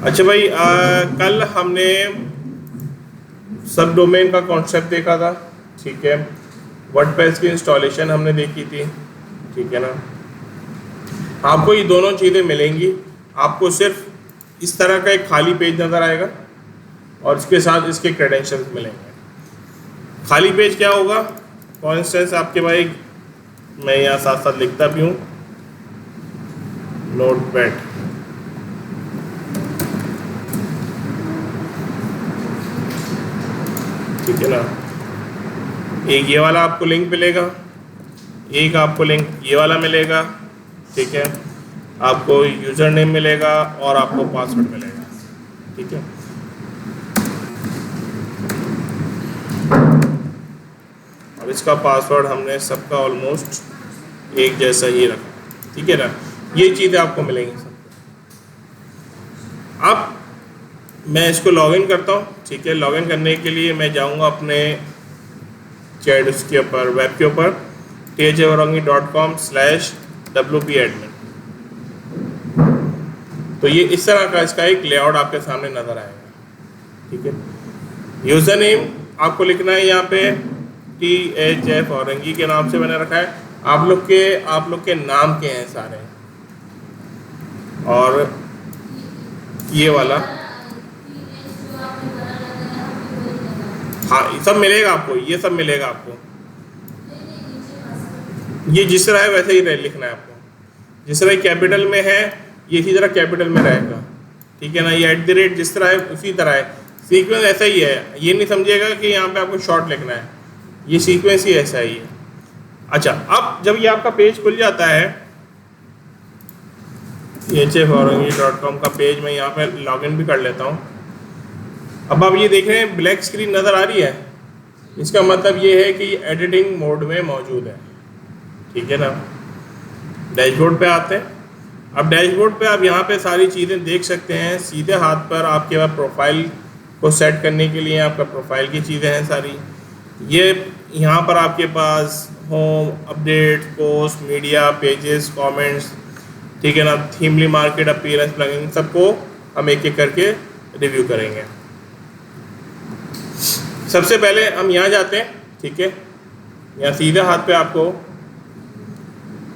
अच्छा भाई, कल हमने सब डोमेन का कॉन्सेप्ट देखा था, ठीक है। वर्डप्रेस की इंस्टॉलेशन हमने देखी थी, ठीक है ना। आपको ये दोनों चीज़ें मिलेंगी। आपको सिर्फ इस तरह का एक खाली पेज नज़र आएगा और इसके साथ इसके क्रेडेंशियल्स मिलेंगे। खाली पेज क्या होगा? फॉर इंस्टेंस आपके भाई, मैं यहाँ साथ साथ लिखता भी हूँ, नोटपैड, ठीक है ना। एक ये वाला आपको लिंक मिलेगा, एक आपको लिंक ये वाला मिलेगा, ठीक है। आपको यूज़र नेम मिलेगा और आपको पासवर्ड मिलेगा, ठीक है। अब इसका पासवर्ड हमने सबका ऑलमोस्ट एक जैसा ही रखा, ठीक है ना। ये चीज़ें आपको मिलेंगी सब। अब मैं इसको लॉगिन करता हूँ, ठीक है। लॉगिन करने के लिए मैं जाऊँगा अपने चैट उसके ऊपर, वेब के ऊपर, thavarangi.com/wp-admin। तो ये इस तरह का इसका एक लेआउट आपके सामने नज़र आएगा, ठीक है। यूज़र नेम आपको लिखना है यहाँ पे THF औरंगी के नाम से मैंने रखा है। आप लोग के नाम के हैं सारे, और ये वाला, हाँ सब मिलेगा आपको, ये सब मिलेगा आपको। ये जिस तरह है वैसे ही लिखना है आपको। जिस तरह कैपिटल में है ये इसी तरह कैपिटल में रहेगा, ठीक है ना। ये @ जिस तरह है उसी तरह है। सीक्वेंस ऐसा ही है, ये नहीं समझिएगा कि यहाँ पे आपको शॉर्ट लिखना है, ये सीक्वेंस ही ऐसा ही है। अच्छा, अब जब ये आपका पेज खुल जाता है, thavarangi.com का पेज, मैं यहाँ पे लॉगिन भी कर लेता हूँ। अब आप ये देख रहे हैं ब्लैक स्क्रीन नज़र आ रही है, इसका मतलब ये है कि एडिटिंग मोड में मौजूद है, ठीक है ना। डैशबोर्ड पे आते हैं। अब डैशबोर्ड पे आप यहाँ पे सारी चीज़ें देख सकते हैं। सीधे हाथ पर आपके पास प्रोफाइल को सेट करने के लिए आपका प्रोफाइल की चीज़ें हैं सारी। ये यहाँ पर आपके पास home, update, post, media, pages, comments, ठीक है ना। थीमली मार्केट, अपीयरेंस, प्लगइन, सबको हम एक एक करके रिव्यू करेंगे। सबसे पहले हम यहाँ जाते हैं, ठीक है। यहाँ सीधे हाथ पे आपको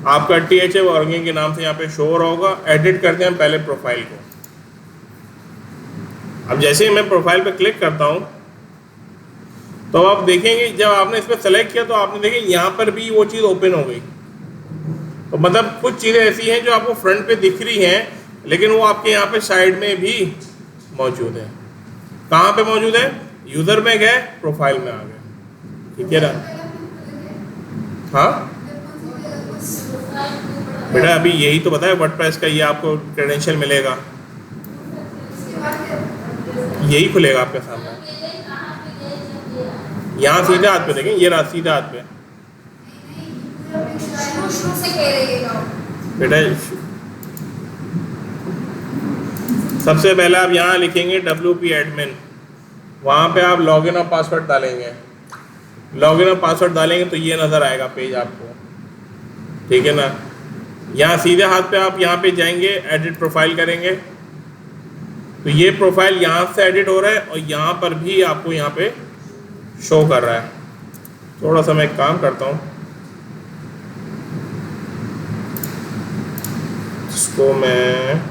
आपका THF औरंगी के नाम से यहाँ पे शो हो रहा होगा। एडिट करते हैं पहले प्रोफाइल को। अब जैसे ही मैं प्रोफाइल पे क्लिक करता हूँ तो आप देखेंगे, जब आपने इस पर सेलेक्ट किया तो आपने देखें यहाँ पर भी वो चीज़ ओपन हो गई। तो मतलब कुछ चीज़ें ऐसी हैं जो आपको फ्रंट पे दिख रही हैं, लेकिन वो आपके यहाँ पे साइड में भी मौजूद है। कहाँ पे मौजूद है? यूज़र में गए, प्रोफाइल में आ गए, ठीक है ना। हाँ बेटा, अभी यही तो बताया वर्डप्रेस का, ये आपको क्रेडेंशियल मिलेगा, यही खुलेगा आपके सामने। यहाँ सीधे हाथ पे देखें, ये रहा सीधे हाथ पे बेटा। सबसे पहले आप यहाँ लिखेंगे WP-admin, वहाँ पे आप लॉगिन और पासवर्ड डालेंगे। लॉगिन और पासवर्ड डालेंगे तो ये नज़र आएगा पेज आपको, ठीक है ना। यहाँ सीधे हाथ पे आप यहाँ पे जाएंगे, एडिट प्रोफाइल करेंगे तो ये प्रोफाइल यहाँ से एडिट हो रहा है और यहाँ पर भी आपको यहाँ पे शो कर रहा है। थोड़ा सा मैं एक काम करता हूँ, इसको मैं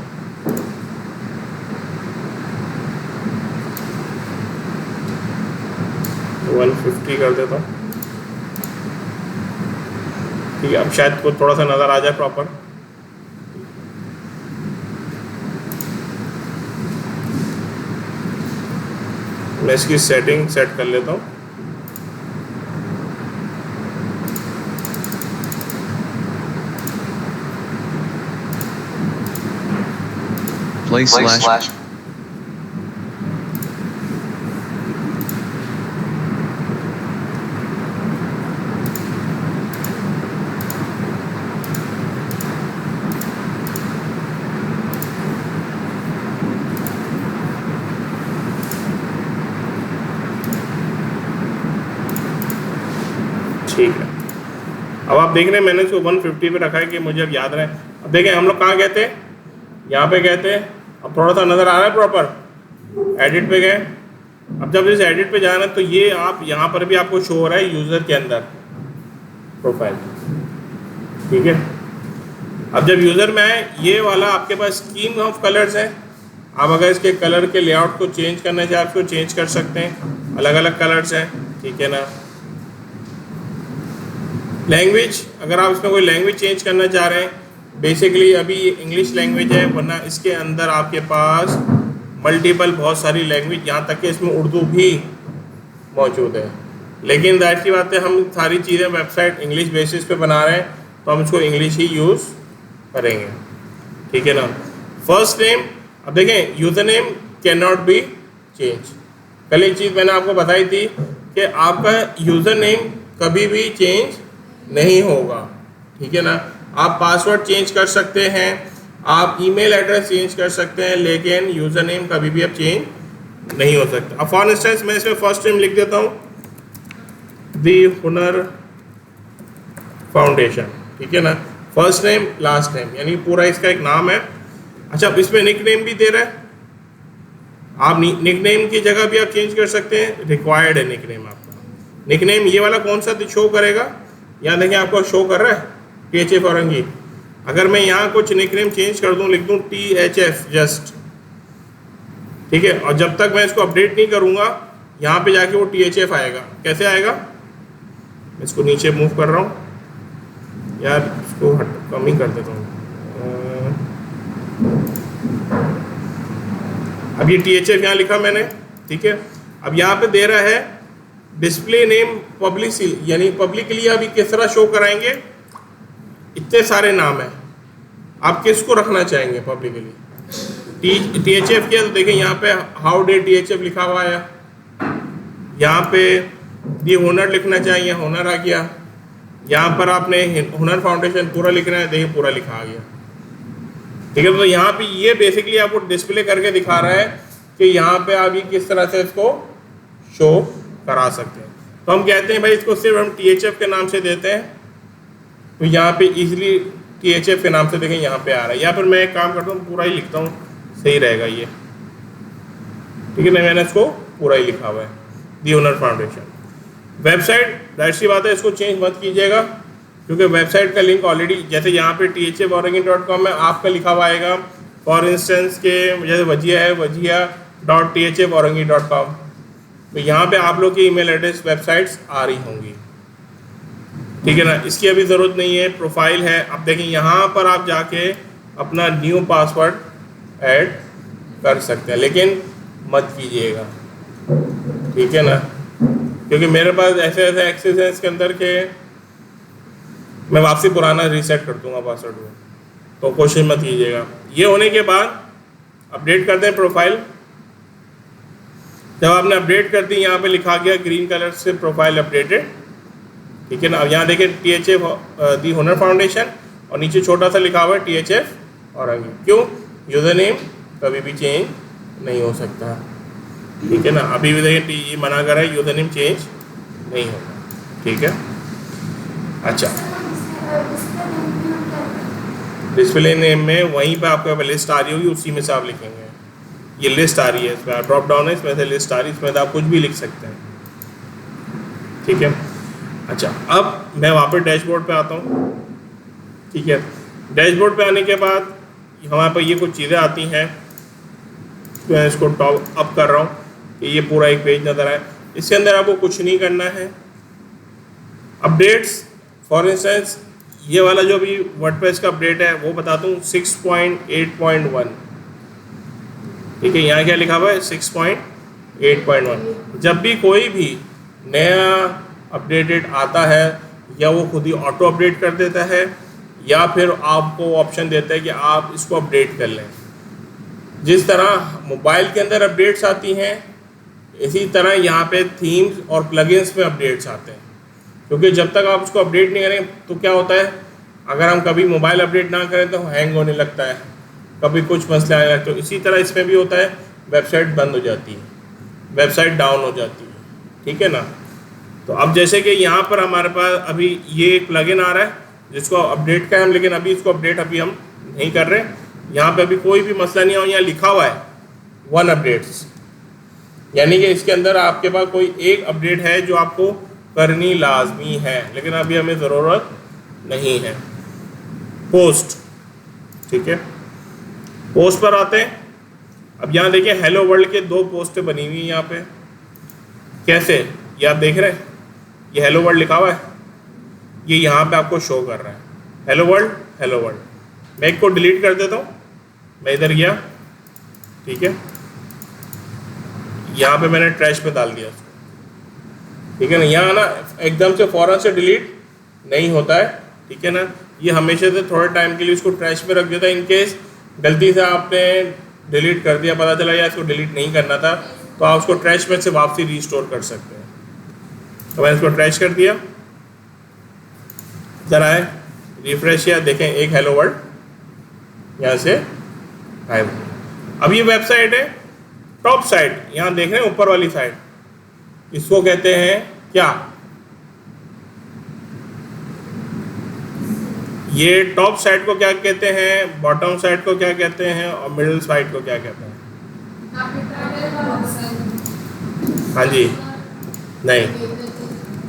$150 कर देता हूँ, ठीक है। अब शायद को थोड़ा सा नज़र आ जाए प्रॉपर। मैं इसकी सेटिंग सेट कर लेता हूँ। play/. ठीक है। अब आप देख रहे हैं मैंने इसको 150 पे रखा है कि मुझे अब याद रहे। अब देखें हम लोग कहाँ गए थे, यहाँ पे गए थे अब थोड़ा सा नज़र आ रहा है प्रॉपर। एडिट पे गए, अब जब इस एडिट पे जाना तो ये आप यहाँ पर भी आपको शो हो रहा है यूज़र के अंदर प्रोफाइल, ठीक है। अब जब यूज़र में आए, ये वाला आपके पास स्कीम ऑफ कलर्स है। आप अगर इसके कलर के लेआउट को चेंज करना चाहे, आप इसको चेंज कर सकते हैं, अलग अलग कलर्स हैं, ठीक है ना। लैंग्वेज, अगर आप इसमें कोई लैंग्वेज चेंज करना चाह रहे हैं, बेसिकली अभी ये इंग्लिश लैंग्वेज है, वरना इसके अंदर आपके पास मल्टीपल बहुत सारी लैंग्वेज, यहाँ तक कि इसमें उर्दू भी मौजूद है। लेकिन जाहिर सी बात है, हम सारी चीज़ें वेबसाइट इंग्लिश बेसिस पे बना रहे हैं, तो हम इसको इंग्लिश ही यूज़ करेंगे, ठीक है ना। फर्स्ट नेम, अब देखें user name can not be change. कल एक चीज़ मैंने आपको बताई थी कि आपका यूज़र नेम कभी भी चेंज नहीं होगा, ठीक है ना। आप पासवर्ड चेंज कर सकते हैं, आप ईमेल एड्रेस चेंज कर सकते हैं, लेकिन यूज़र नेम कभी भी अब चेंज नहीं हो सकता। अब फॉर इंस्टेंस मैं इसमें फर्स्ट नेम लिख देता हूँ, दी हुनर फाउंडेशन, ठीक है ना। फर्स्ट नेम लास्ट नेम, यानी पूरा इसका एक नाम है। अच्छा, अब इसमें निक नेम भी दे रहा है, आप निक नेम की जगह भी आप चेंज कर सकते हैं, रिक्वायर्ड है निक नेम आपका। निक नेम ये वाला कौन सा शो करेगा, यहाँ देखिए आपको शो कर रहा है THF औरंगी। अगर मैं यहाँ कुछ निक नेम चेंज कर दूँ, लिख दूँ THF जस्ट, ठीक है, और जब तक मैं इसको अपडेट नहीं करूँगा, यहाँ पे जाके वो THF आएगा। कैसे आएगा, इसको नीचे मूव कर रहा हूँ यार, इसको कम ही कर देता हूँ। अब ये THF यहाँ लिखा मैंने, ठीक है। अब यहाँ पे दे रहा है डिस्प्ले नेम पब्लिक, यानी पब्लिकली अभी किस तरह शो कराएंगे, इतने सारे नाम हैं, आप किसको रखना चाहेंगे पब्लिकली। THF किया तो देखिए यहाँ पे हाउ डे THF लिखा हुआ है, यहाँ पे दी हुनर लिखना चाहिए, हुनर आ गया। यहाँ पर आपने हुनर फाउंडेशन पूरा लिखना है, देखिए पूरा लिखा आ गया, ठीक है। तो यहाँ पे ये बेसिकली आपको डिस्प्ले करके दिखा रहा है कि यहाँ पे आप ये किस तरह से इसको शो करा सकते हैं। तो हम कहते हैं भाई इसको सिर्फ हम THF के नाम से देते हैं, तो यहाँ पे इजीली THF के नाम से देखें यहाँ पे आ रहा है। या फिर मैं एक काम करता हूँ, पूरा ही लिखता हूँ, सही रहेगा ये, ठीक है ना। मैंने इसको पूरा ही लिखा हुआ है, दी हुनर फाउंडेशन। वेबसाइट, जाहिर सी बात है इसको चेंज मत कीजिएगा, क्योंकि वेबसाइट का लिंक ऑलरेडी, जैसे यहाँ पे THFaurangi.com में आपका लिखा हुआ आएगा, फॉर इंस्टेंस के जैसे वजिया है wajia.THFaurangi.com, तो यहाँ पे आप लोग की ईमेल एड्रेस वेबसाइट्स आ रही होंगी, ठीक है ना। इसकी अभी ज़रूरत नहीं है, प्रोफाइल है। अब देखिए यहाँ पर आप जाके अपना न्यू पासवर्ड ऐड कर सकते हैं, लेकिन मत कीजिएगा, ठीक है ना, क्योंकि मेरे पास ऐसे ऐसे एक्सेस है इसके अंदर के मैं वापसी पुराना रीसेट कर दूंगा पासवर्ड को, तो कोशिश मत कीजिएगा। ये होने के बाद अपडेट करते हैं प्रोफाइल। जब आपने अपडेट कर दी, यहाँ पे लिखा गया ग्रीन कलर से प्रोफाइल अपडेटेड, ठीक है ना। अब यहाँ देखें THF दी हुनर फाउंडेशन, और नीचे छोटा सा लिखा हुआ है THF औरंगी। क्यों, यूज़र नेम कभी भी चेंज नहीं हो सकता, ठीक है ना। अभी भी देखिए ये मना कर रहा है, यूज़र नेम चेंज नहीं होगा, ठीक है। अच्छा, डिस्प्ले नेम में वहीं पे आपको लिस्ट आ रही होगी, उसी में से आप लिखेंगे। ये लिस्ट आ रही है, इसमें ड्रॉप डाउन है, इसमें से लिस्ट आ रही है, इसमें से आप कुछ भी लिख सकते हैं, ठीक है। अच्छा, अब मैं वापस डैशबोर्ड पे आता हूँ, ठीक है। डैशबोर्ड पे आने के बाद हमारे पास ये कुछ चीज़ें आती हैं, तो मैं इसको टॉप अप कर रहा हूँ कि ये पूरा एक पेज नज़र आए। इसके अंदर आपको कुछ नहीं करना है। अपडेट्स, फॉर इंस्टेंस ये वाला जो भी वर्डप्रेस का अपडेट है वो बताता हूँ 6.8.1, ठीक है। यहाँ क्या लिखा हुआ है 6.8.1। जब भी कोई भी नया अपडेटेड आता है, या वो खुद ही ऑटो अपडेट कर देता है, या फिर आपको ऑप्शन देता है कि आप इसको अपडेट कर लें। जिस तरह मोबाइल के अंदर अपडेट्स आती हैं, इसी तरह यहाँ पे थीम्स और प्लगइन्स में अपडेट्स आते हैं, क्योंकि जब तक आप उसको अपडेट नहीं करें तो क्या होता है, अगर हम कभी मोबाइल अपडेट ना करें तो हैंग होने लगता है, कभी कुछ मसले आए। तो इसी तरह इसमें भी होता है, वेबसाइट बंद हो जाती है, वेबसाइट डाउन हो जाती है, ठीक है ना। तो अब जैसे कि यहाँ पर हमारे पास अभी ये एक प्लगइन आ रहा है जिसको अपडेट का है हम, लेकिन अभी इसको अपडेट अभी हम नहीं कर रहे। यहाँ पे अभी कोई भी मसला नहीं है और यहाँ लिखा हुआ है 1 अपडेट्स, यानी कि इसके अंदर आपके पास कोई एक अपडेट है जो आपको करनी लाजमी है, लेकिन अभी हमें ज़रूरत नहीं है। पोस्ट, ठीक है, पोस्ट पर आते हैं। अब यहाँ देखिए हेलो वर्ल्ड के 2 पोस्टें बनी हुई हैं यहाँ पे। कैसे, ये आप देख रहे हैं, ये हेलो वर्ल्ड लिखा हुआ है, ये यहाँ पे आपको शो कर रहा है हेलो वर्ल्ड, हेलो वर्ल्ड। मैं एक को डिलीट कर देता हूँ, मैं इधर गया, ठीक है, यहाँ पे मैंने ट्रैश पे डाल दिया, ठीक है ना। यहाँ ना एकदम से फ़ौरन से डिलीट नहीं होता है, ठीक है ना, ये हमेशा से थोड़े टाइम के लिए उसको ट्रैश पे रख देता है। इन केस गलती से आपने डिलीट कर दिया, पता चला यार इसको डिलीट नहीं करना था, तो आप उसको ट्रैश में से वापसी रीस्टोर कर सकते हैं। तो मैंने इसको ट्रैश कर दिया, जरा है रिफ्रेश किया, देखें एक हेलो वर्ल्ड यहाँ से गायब। अब ये वेबसाइट है टॉप साइट, यहाँ देख रहे हैं ऊपर वाली साइट, इसको कहते हैं क्या, ये टॉप साइट को क्या कहते हैं, बॉटम साइट को क्या कहते हैं और मिडिल साइट को क्या कहते हैं? हाँ जी, नहीं,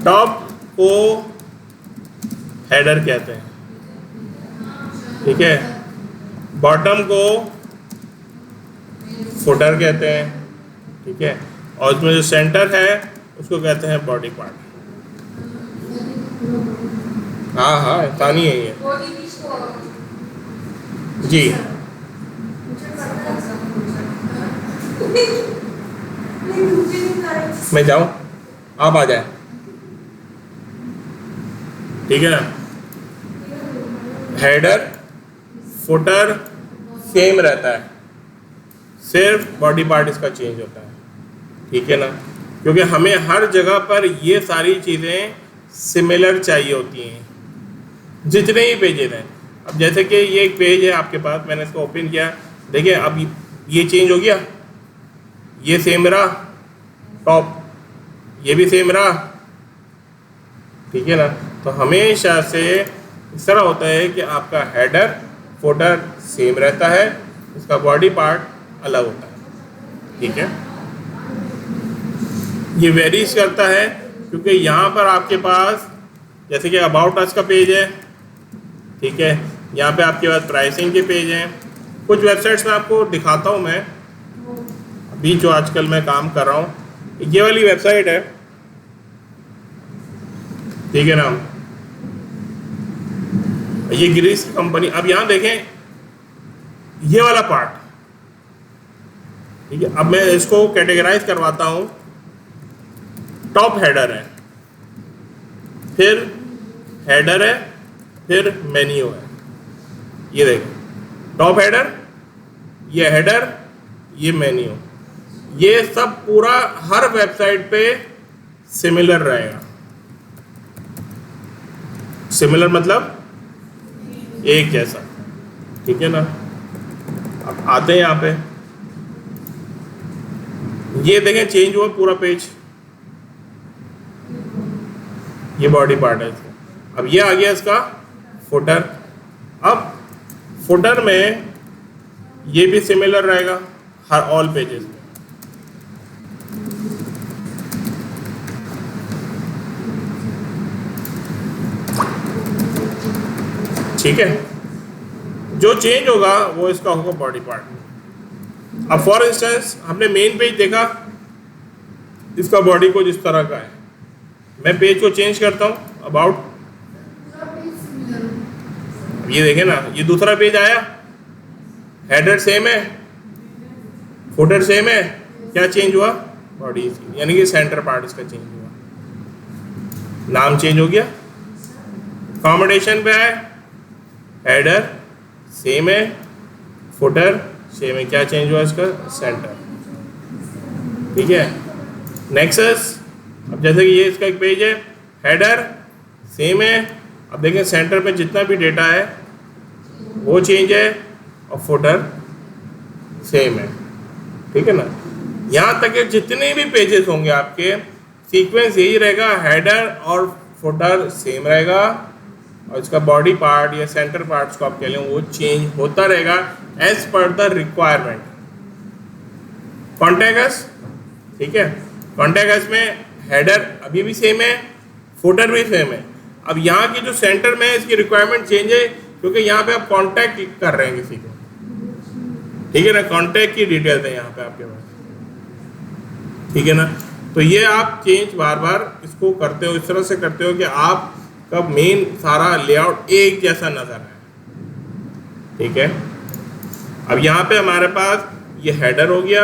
टॉप को हेडर कहते हैं, ठीक है, बॉटम को फुटर कहते हैं, ठीक है, और उसमें जो सेंटर है उसको कहते हैं बॉडी पार्ट। हाँ हाँ, आसानी है ये जी। मैं जाऊं, आप आ जाए, ठीक है ना। हेडर फुटर सेम रहता है, सिर्फ बॉडी पार्ट इसका चेंज होता है, ठीक है ना, क्योंकि हमें हर जगह पर ये सारी चीज़ें सिमिलर चाहिए होती हैं जितने ही पेजेस हैं। अब जैसे कि ये एक पेज है आपके पास, मैंने इसको ओपन किया, देखिए अब ये चेंज हो गया, ये सेम रहा टॉप, ये भी सेम रहा, ठीक है ना। तो हमेशा से इस तरह होता है कि आपका हेडर फुटर सेम रहता है, इसका बॉडी पार्ट अलग होता है, ठीक है। ये वेरीज करता है क्योंकि यहाँ पर आपके पास जैसे कि अबाउट अस का पेज है, ठीक है, यहाँ पे आपके पास प्राइसिंग के पेज हैं। कुछ वेबसाइट्स में आपको दिखाता हूँ मैं अभी जो आजकल मैं काम कर रहा हूँ। ये वाली वेबसाइट है, ठीक है ना, ये ग्रीस कंपनी। अब यहाँ देखें ये वाला पार्ट, ठीक है, अब मैं इसको कैटेगराइज करवाता हूँ। टॉप हेडर है, फिर हेडर है, फिर मेन्यू है। ये देखें टॉप हेडर, ये हेडर, ये मेन्यू, ये सब पूरा हर वेबसाइट पे सिमिलर रहेगा। सिमिलर मतलब एक जैसा, ठीक है ना। अब आते हैं यहाँ पे, ये देखें चेंज हुआ पूरा पेज, ये बॉडी पार्ट है इसका। अब ये आ गया इसका फुटर। अब फुटर में ये भी सिमिलर रहेगा हर ऑल पेजेस में, ठीक है। जो चेंज होगा वो इसका होगा बॉडी पार्ट। अब फॉर इंस्टेंस हमने मेन पेज देखा, इसका बॉडी को जिस तरह का है, मैं पेज को चेंज करता हूँ अबाउट, ये देखें ना, ये दूसरा पेज आया, हेडर सेम है, फुटर सेम है, क्या चेंज हुआ, बॉडी, यानी कि सेंटर पार्ट इसका चेंज हुआ, नाम चेंज हो गया। अकोमोडेशन पे आए, हेडर सेम है, फुटर सेम है, क्या चेंज हुआ इसका, सेंटर, ठीक है। नेक्सस, अब जैसे कि ये इसका एक पेज है, हेडर सेम है, अब देखें सेंटर पे जितना भी डेटा है वो चेंज है और फुटर सेम है, ठीक है ना। यहाँ तक कि जितने भी पेजेस होंगे आपके, सीक्वेंस यही रहेगा, हेडर और फुटर सेम रहेगा, और इसका बॉडी पार्ट या सेंटर पार्ट्स को आप कह लें वो चेंज होता रहेगा as per the requirement. Contact, ठीक है, कॉन्टेक्ट में हेडर अभी भी सेम है, फुटर भी सेम है। अब यहाँ की जो सेंटर में इसकी रिक्वायरमेंट चेंज है क्योंकि यहाँ पे आप कॉन्टैक्ट कर रहे हैं किसी को, ठीक है ना, कॉन्टैक्ट की डिटेल्स है यहाँ पे आपके पास, ठीक है ना। तो ये आप चेंज बार बार इसको करते हो, इस तरह से करते हो कि आपका मेन सारा लेआउट एक जैसा नजर आए, ठीक है। अब यहाँ पे हमारे पास ये हेडर हो गया,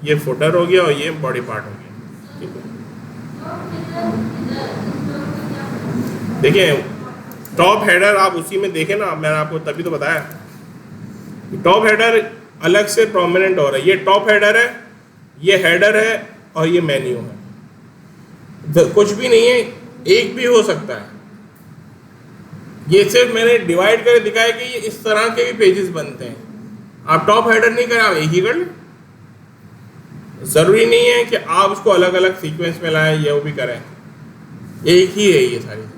ये फुटर हो गया और ये बॉडी पार्ट हो गया, ठीक है। देखिए टॉप हेडर आप उसी में देखें ना, मैंने आपको तभी तो बताया टॉप हेडर अलग से प्रोमिनेंट हो रहा है। ये टॉप हेडर है, ये हेडर है और ये मेन्यू है। कुछ भी नहीं है, एक भी हो सकता है। ये सिर्फ मैंने डिवाइड करके दिखाया कि ये इस तरह के भी पेजेस बनते हैं। आप टॉप हेडर नहीं करें, आप एक ही कर लें। जरूरी नहीं है कि आप उसको अलग अलग सीक्वेंस में लाएं, ये वो भी करें, एक ही है ये सारी चीजें।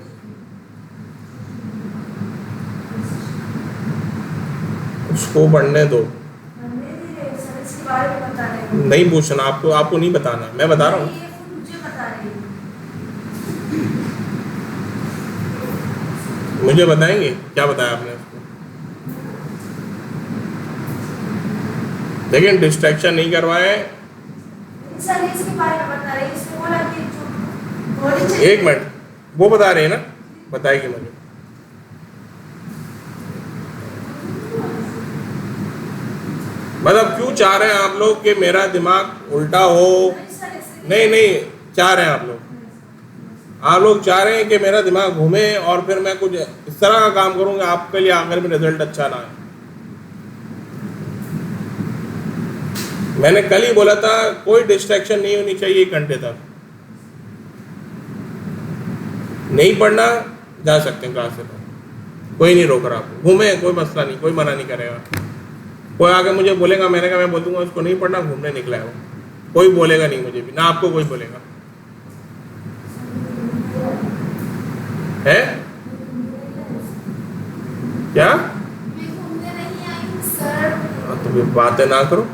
उसको पढ़ने दो, नहीं पूछना आपको, आपको नहीं बताना, मैं बता रहा हूँ। मुझे बताएंगे क्या बताया आपने उसको? लेकिन डिस्ट्रैक्शन नहीं करवाए। एक मिनट, वो बता रहे हैं ना, बताएगी मुझे। मतलब क्यों चाह रहे हैं आप लोग कि मेरा दिमाग उल्टा हो? नहीं नहीं चाह रहे हैं आप लोग चाह रहे हैं कि मेरा दिमाग घूमे और फिर मैं कुछ इस तरह का काम करूंगा आपके लिए आखिर में रिजल्ट अच्छा ना आए। मैंने कल ही बोला था कोई डिस्ट्रैक्शन नहीं होनी चाहिए 1 घंटे तक। नहीं पढ़ना जा सकते हैं क्लास से, कोई नहीं रोक रहा आपको, घूमे कोई मसला नहीं, कोई मना नहीं करेगा। कोई आगे मुझे बोलेगा, मैंने कहा मैं बोल दूंगा उसको नहीं पढ़ना, घूमने निकला है वो, कोई बोलेगा नहीं मुझे भी, ना आपको कोई बोलेगा है क्या? तो फिर बातें ना करो।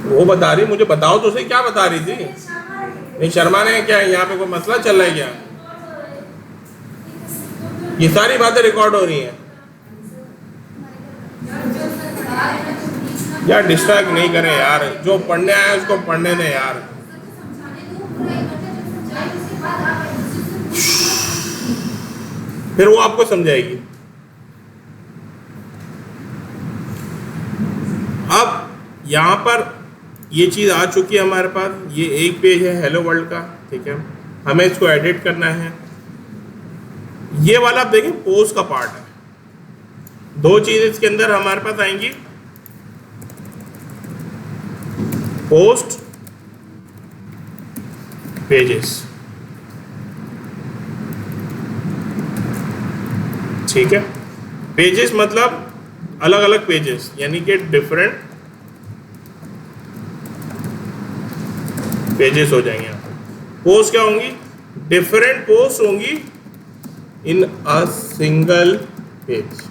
वो बता रही, मुझे बताओ तो सही क्या बता रही थी। नहीं शर्मा ने क्या, यहाँ पे कोई मसला चल रहा है क्या? ये सारी बातें रिकॉर्ड हो रही हैं यार, डिस्ट्रैक्ट नहीं करें यार, जो पढ़ने आया उसको पढ़ने दें यार। फिर वो आपको समझाएगी। अब यहाँ पर ये चीज़ आ चुकी है हमारे पास, ये एक पेज है हेलो वर्ल्ड का, ठीक है। हमें इसको एडिट करना है। ये वाला आप देखें पोस्ट का पार्ट है। 2 चीज़ इसके अंदर हमारे पास आएंगी, पोस्ट पेजेस, ठीक है। पेजेस मतलब अलग अलग पेजेस, यानी कि डिफरेंट पेजेस हो जाएंगे। यहाँ पे पोस्ट क्या होंगी? डिफरेंट पोस्ट होंगी इन अ सिंगल पेज।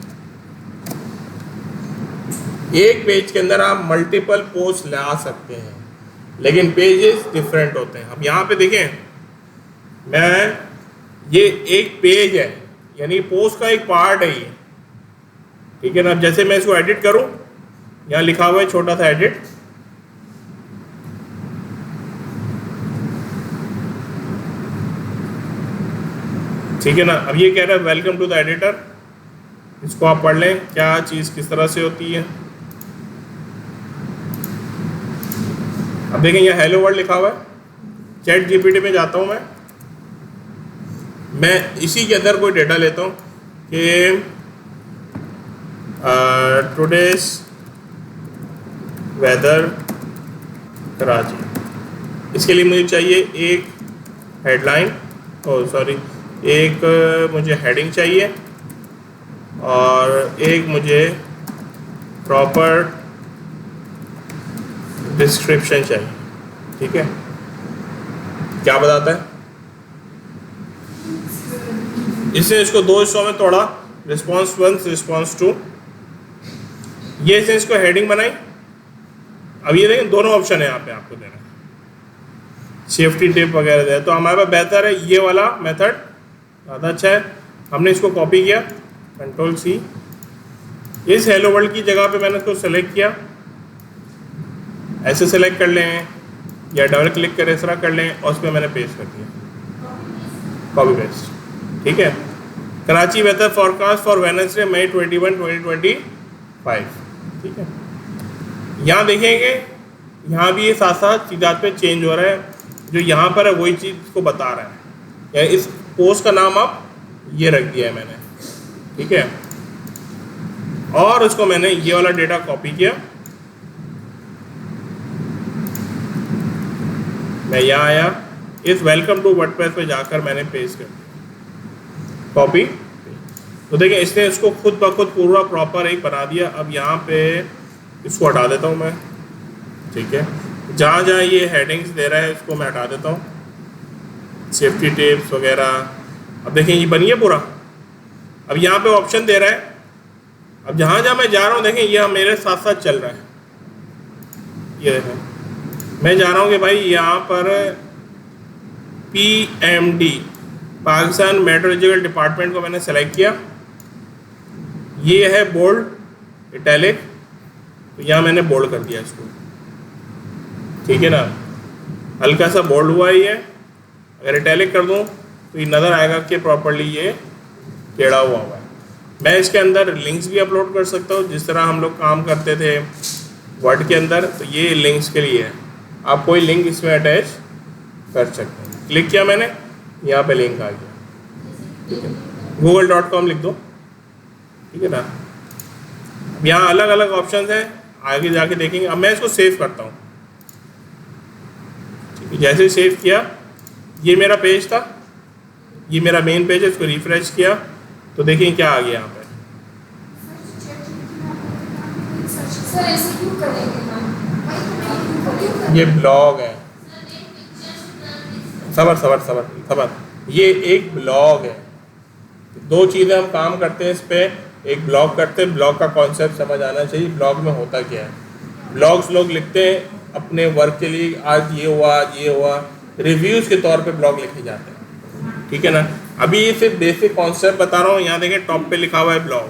एक पेज के अंदर आप मल्टीपल पोस्ट ला सकते हैं, लेकिन पेजेस डिफरेंट होते हैं। अब यहाँ पे देखें, मैं ये एक पेज है, यानी पोस्ट का एक पार्ट है ये, ठीक है ना। अब जैसे मैं इसको एडिट करूं, यहाँ लिखा हुआ है छोटा सा एडिट, ठीक है ना। अब ये कह रहा है वेलकम टू द एडिटर, इसको आप पढ़ लें क्या चीज़ किस तरह से होती है। अब देखें यहाँ हेलो वर्ल्ड लिखा हुआ है। चैट जीपीटी में जाता हूँ मैं इसी के अंदर कोई डेटा लेता हूँ कि टुडेज वेदर कराची। इसके लिए मुझे चाहिए एक हेडलाइन, एक मुझे हेडिंग चाहिए और एक मुझे प्रॉपर डिस्क्रिप्शन चाहिए, ठीक है। क्या बताता है? इसने इसको दो हिस्सों में तोड़ा, रिस्पॉन्स 1 रिस्पॉन्स 2। ये इसने इसको हेडिंग बनाई। अब ये देखें दोनों ऑप्शन है यहाँ पे आपको देना, सेफ्टी टिप वगैरह दे, तो हमारे पास बेहतर है ये वाला मेथड, ज़्यादा अच्छा है। हमने इसको कॉपी किया, कंट्रोल सी, इस हेलो वर्ल्ड की जगह पे मैंने इसको सेलेक्ट किया, ऐसे सेलेक्ट कर लें या डबल क्लिक करें, इस तरह कर लें और उस पर मैंने पेस्ट कर दिया, कॉपी पेस्ट। ठीक है, Karachi weather forecast for Wednesday May 21, 2025। ठीक है, यहाँ देखेंगे यहाँ भी ये साथ साथ चीज़ात पे चेंज हो रहा है, जो यहाँ पर है वही चीज़ को बता रहा है। या इस पोस्ट का नाम आप ये रख दिया है मैंने। ठीक है, और उसको मैंने ये वाला डेटा कॉपी किया, मैं यहाँ आया, इस वेलकम टू वर्डप्रेस पे जाकर मैंने पेस्ट कर दिया, कॉपी। तो देखिए इसने इसको खुद ब खुद पूरा प्रॉपर एक बना दिया। अब यहाँ पे इसको हटा देता हूँ मैं। ठीक है, जहाँ जहाँ ये हेडिंग्स दे रहा है इसको मैं हटा देता हूँ, सेफ्टी टिप्स वगैरह। अब देखें ये बनी है पूरा। अब यहाँ पे ऑप्शन दे रहा है, अब जहाँ जहाँ मैं जा रहा हूँ देखें ये मेरे साथ साथ चल रहा है। ये देखें मैं जा रहा हूँ कि भाई यहाँ पर PMD पाकिस्तान मेट्रोलॉजिकल डिपार्टमेंट को मैंने सेलेक्ट किया, ये है बोल्ड इटैलिक, तो यहाँ मैंने बोल्ड कर दिया इसको। ठीक है ना, हल्का सा बोल्ड हुआ ही है। अगर इटैलिक कर दूँ तो ये नज़र आएगा कि प्रॉपर्ली ये टेढ़ा हुआ है। मैं इसके अंदर लिंक्स भी अपलोड कर सकता हूँ, जिस तरह हम लोग काम करते थे वर्ड के अंदर, तो ये लिंक्स के लिए है। आप कोई लिंक इसमें अटैच कर सकते हैं। क्लिक किया मैंने, यहाँ पे लिंक आ गया। ठीक है, google.com लिख दो। ठीक है ना, यहाँ अलग अलग ऑप्शन हैं, आगे जाके देखेंगे। अब मैं इसको सेव करता हूँ। ठीक है, जैसे सेव किया, ये मेरा पेज था, ये मेरा मेन पेज है, इसको रिफ्रेश किया तो देखिए क्या आ गया यहाँ पे। ये ब्लॉग है, सबर, ये एक ब्लॉग है। दो चीज़ें हम काम करते हैं इस पर, एक ब्लॉग करते हैं, ब्लॉग का कॉन्सेप्ट समझ आना चाहिए, ब्लॉग में होता क्या है। ब्लॉग्स लोग लिखते हैं अपने वर्क के लिए, आज ये हुआ, आज ये हुआ, रिव्यूज़ के तौर पे ब्लॉग लिखे जाते हैं। ठीक है ना, अभी ये सिर्फ बेसिक कॉन्सेप्ट बता रहा हूँ। यहाँ देखें टॉप पे लिखा हुआ है ब्लॉग।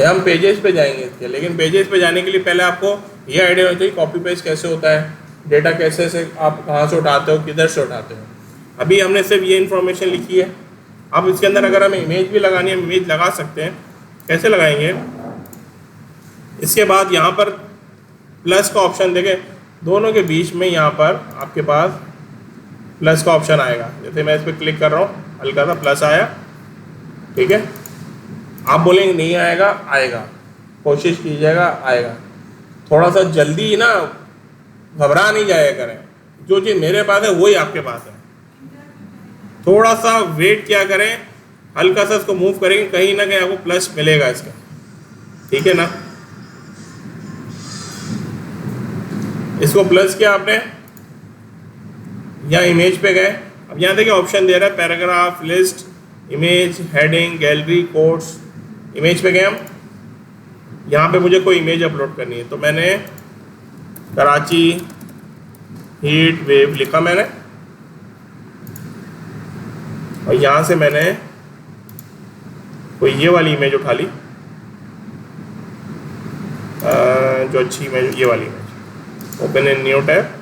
हम पेजेस पे जाएंगे इसके, लेकिन पेजेस पे जाने के लिए पहले आपको ये आइडिया होना चाहिए कॉपी पेस्ट कैसे होता है, डेटा कैसे से आप कहाँ से उठाते हो, किधर से उठाते हो। अभी हमने सिर्फ ये इन्फॉर्मेशन लिखी है। अब इसके अंदर अगर हमें इमेज भी लगानी है, इमेज लगा सकते हैं। कैसे लगाएंगे, इसके बाद यहाँ पर प्लस का ऑप्शन देखें, दोनों के बीच में यहाँ पर आपके पास प्लस का ऑप्शन आएगा। जैसे मैं इस पर क्लिक कर रहा हूँ, हल्का सा प्लस आया। ठीक है, आप बोलेंगे नहीं आएगा, आएगा, कोशिश कीजिएगा, आएगा। थोड़ा सा जल्दी ना, घबरा नहीं जाया करें, जो चीज़ मेरे पास है वही आपके पास है। थोड़ा सा वेट क्या करें, हल्का सा इसको मूव करेंगे, कहीं ना कहीं आपको प्लस मिलेगा इसका। ठीक है ना, इसको प्लस किया आपने, यहाँ इमेज पे गए। अब यहाँ देखिए ऑप्शन दे रहा है paragraph, list, image, heading, gallery, quotes. Image पे गए हम, यहाँ पे मुझे कोई इमेज अपलोड करनी है, तो मैंने कराची हीट वेव लिखा मैंने, और यहाँ से मैंने कोई ये वाली इमेज उठा ली, जो अच्छी इमेज, ये वाली image, open in new tab,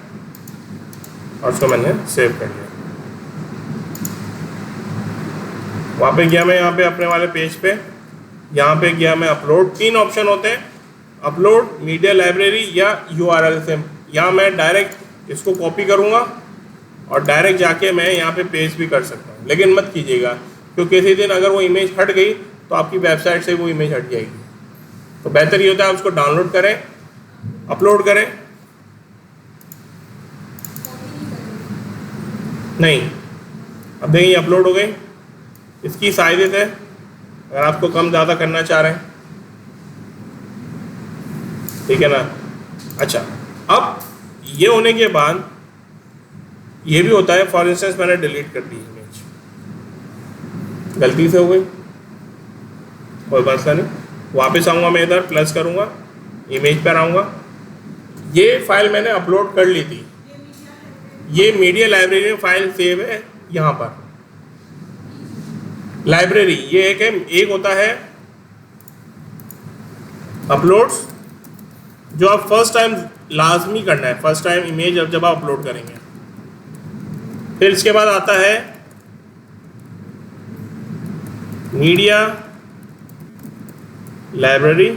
और उसको मैंने सेव कर लिया। वहाँ पे गया मैं, यहाँ पे अपने वाले पेज पे, यहाँ पे गया मैं अपलोड। 3 ऑप्शन होते हैं, अपलोड, मीडिया लाइब्रेरी या URL से। यहाँ मैं डायरेक्ट इसको कॉपी करूँगा और डायरेक्ट जाके मैं यहाँ पे पेस्ट भी कर सकता हूँ। लेकिन मत कीजिएगा, क्योंकि किसी दिन अगर वो इमेज हट गई तो आपकी वेबसाइट से वो इमेज हट जाएगी। तो बेहतर ये होता है आप उसको डाउनलोड करें, अपलोड करें। नहीं, अब देखिए अपलोड हो गई। इसकी साइज़ है, अगर आपको कम ज़्यादा करना चाह रहे हैं। ठीक है ना। अच्छा, अब ये होने के बाद ये भी होता है, फॉर इंस्टेंस मैंने डिलीट कर दी इमेज, गलती से हो गई, कोई मसला नहीं। वापस आऊँगा मैं, इधर प्लस करूँगा, इमेज पर आऊँगा। ये फाइल मैंने अपलोड कर ली थी, ये मीडिया लाइब्रेरी में फाइल सेव है यहाँ पर। लाइब्रेरी ये एक होता है अपलोड्स, जो आप फर्स्ट टाइम लाजमी करना है, फर्स्ट टाइम इमेज जब आप अपलोड करेंगे। फिर इसके बाद आता है media library,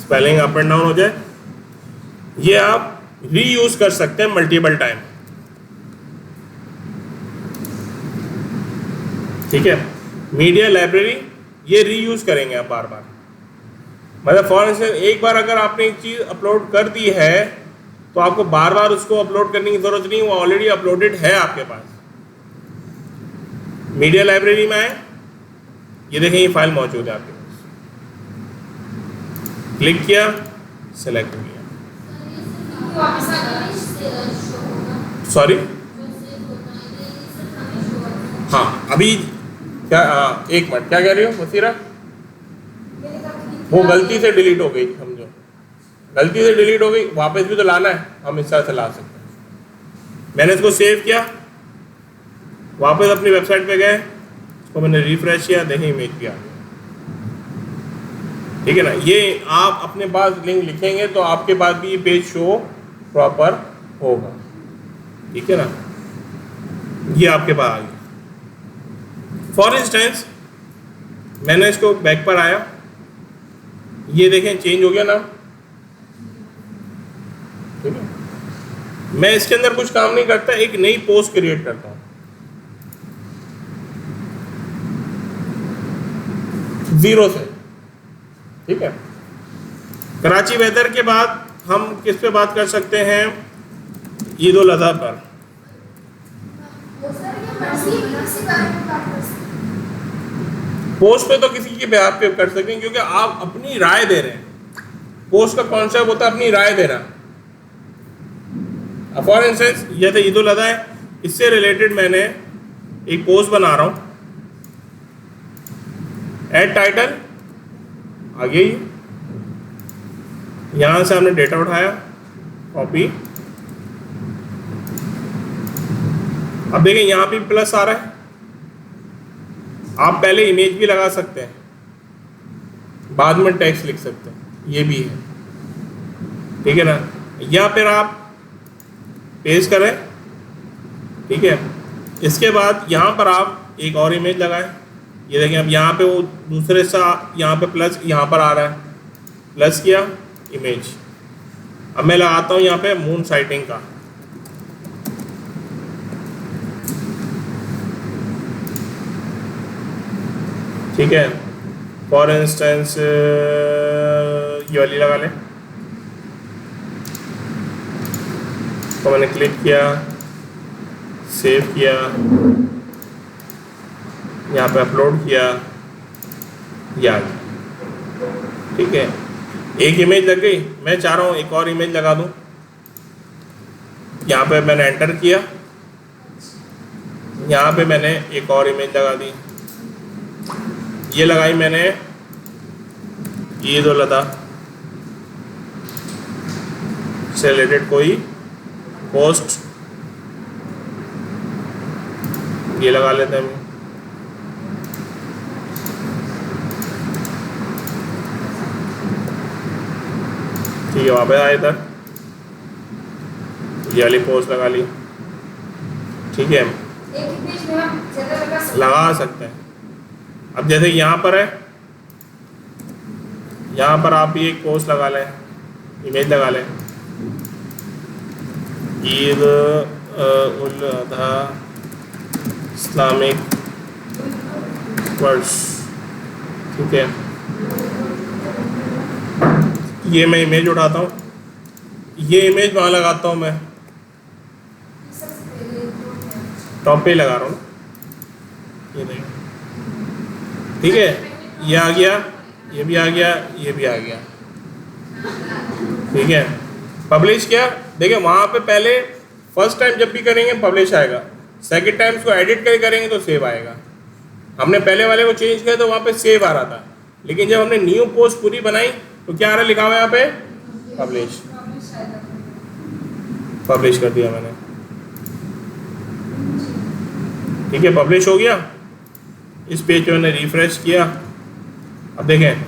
spelling up and down हो जाए। ये आप रीयूज कर सकते हैं मल्टीपल टाइम, ठीक है। मीडिया लाइब्रेरी ये रीयूज करेंगे आप बार बार, मतलब फॉर इंस्टेंस एक बार अगर आपने एक चीज़ अपलोड कर दी है तो आपको बार बार उसको अपलोड करने की ज़रूरत नहीं, वो ऑलरेडी अपलोडेड है आपके पास। मीडिया लाइब्रेरी में आए, ये देखें ये फाइल मौजूद है आपके पास, क्लिक किया, सेलेक्ट किया, सॉरी हाँ अभी क्या एक मिनट, क्या कह रही हो वसीरा? वो गलती से डिलीट हो गई, समझो गलती से डिलीट हो गई, वापस भी तो लाना है, हम इस तरह से ला सकते हैं। मैंने इसको सेव किया, वापस अपनी वेबसाइट पे गए, इसको मैंने रिफ्रेश किया, देखें इमेज भी आ गया, ठीक है ना। ये आप अपने पास लिंक लिखेंगे तो आपके पास भी ये पेज शो प्रॉपर होगा, ठीक है ना। ये आपके पास आ गया। फॉर इंस्टेंस मैंने इसको बैक पर आया, ये देखें चेंज हो गया ना, ठीक है। मैं इसके अंदर कुछ काम नहीं करता, एक नई पोस्ट क्रिएट करता हूं जीरो से, ठीक है। कराची वेदर के बाद हम किस पे बात कर सकते हैं? ईद उल अज़हा पर। पोस्ट पे तो किसी के बिहाफ पे कर सकते हैं, क्योंकि आप अपनी राय दे रहे हैं। पोस्ट का कॉन्सेप्ट होता है अपनी राय देना। फॉर इंस्टेंस ये तो ईद उल अज़हा है, इससे रिलेटेड मैंने एक पोस्ट बना रहा हूं, ऐड टाइटल आ गया, यहां से हमने डेटा उठाया, कॉपी, अब देखें यहां पे प्लस आ रहा है। आप पहले इमेज भी लगा सकते हैं, बाद में टेक्स्ट लिख सकते हैं, ये भी है, ठीक है ना। या फिर आप पेस्ट करें, ठीक है। इसके बाद यहाँ पर आप एक और इमेज लगाएं, ये देखें अब यहाँ पे वो दूसरे सा, यहाँ पे प्लस यहाँ पर आ रहा है, प्लस किया इमेज। अब मैं लगाता हूँ यहाँ पे मून साइटिंग का, ठीक है। फॉर इंस्टेंस ये वाली लगा लें, तो मैंने क्लिक किया, सेव किया, यहाँ पे अपलोड किया, या ठीक है। एक इमेज लग गई, मैं चाह रहा हूँ एक और इमेज लगा दूँ। यहाँ पे मैंने एंटर किया, यहाँ पे मैंने एक और इमेज लगा दी। ये लगाई मैंने ईद उल अज़हा से रिलेटेड कोई पोस्ट, ये लगा लेते हैं। ठीक है, वापस आए इधर, ये वाली पोस्ट लगा ली, ठीक है, लगा सकते हैं। अब जैसे यहाँ पर है, यहाँ पर आप ये एक पोस्ट लगा लें, इमेज लगा लें, ईद उल अज़हा इस्लामिक वर्ष, ठीक है। ये मैं इमेज उठाता हूँ, ये इमेज वहाँ लगाता हूँ, मैं टॉप पे लगा रहा हूँ, ये नहीं, ठीक है। ये आ गया, ये भी आ गया, ये भी आ गया, ठीक है। पब्लिश किया, देखिए वहाँ पे पहले फर्स्ट टाइम जब भी करेंगे पब्लिश आएगा, सेकंड टाइम इसको एडिट करके करेंगे तो सेव आएगा। हमने पहले वाले को चेंज किया तो वहाँ पे सेव आ रहा था, लेकिन जब हमने न्यू पोस्ट पूरी बनाई तो क्या आ रहा लिखा हुआ है यहाँ पे पब्लिश। पब्लिश कर दिया मैंने, ठीक है, पब्लिश हो गया। इस पेज पे मैंने रिफ्रेश किया। अब देखें,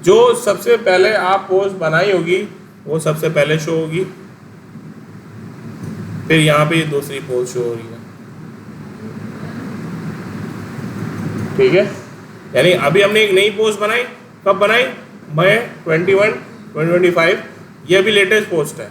जो सबसे पहले आप पोस्ट बनाई होगी वो सबसे पहले शो होगी, फिर यहाँ पे दूसरी पोस्ट शो हो रही है, ठीक है। यानी अभी हमने एक नई पोस्ट बनाई, कब बनाई, मई 21 2025, ये अभी लेटेस्ट पोस्ट है।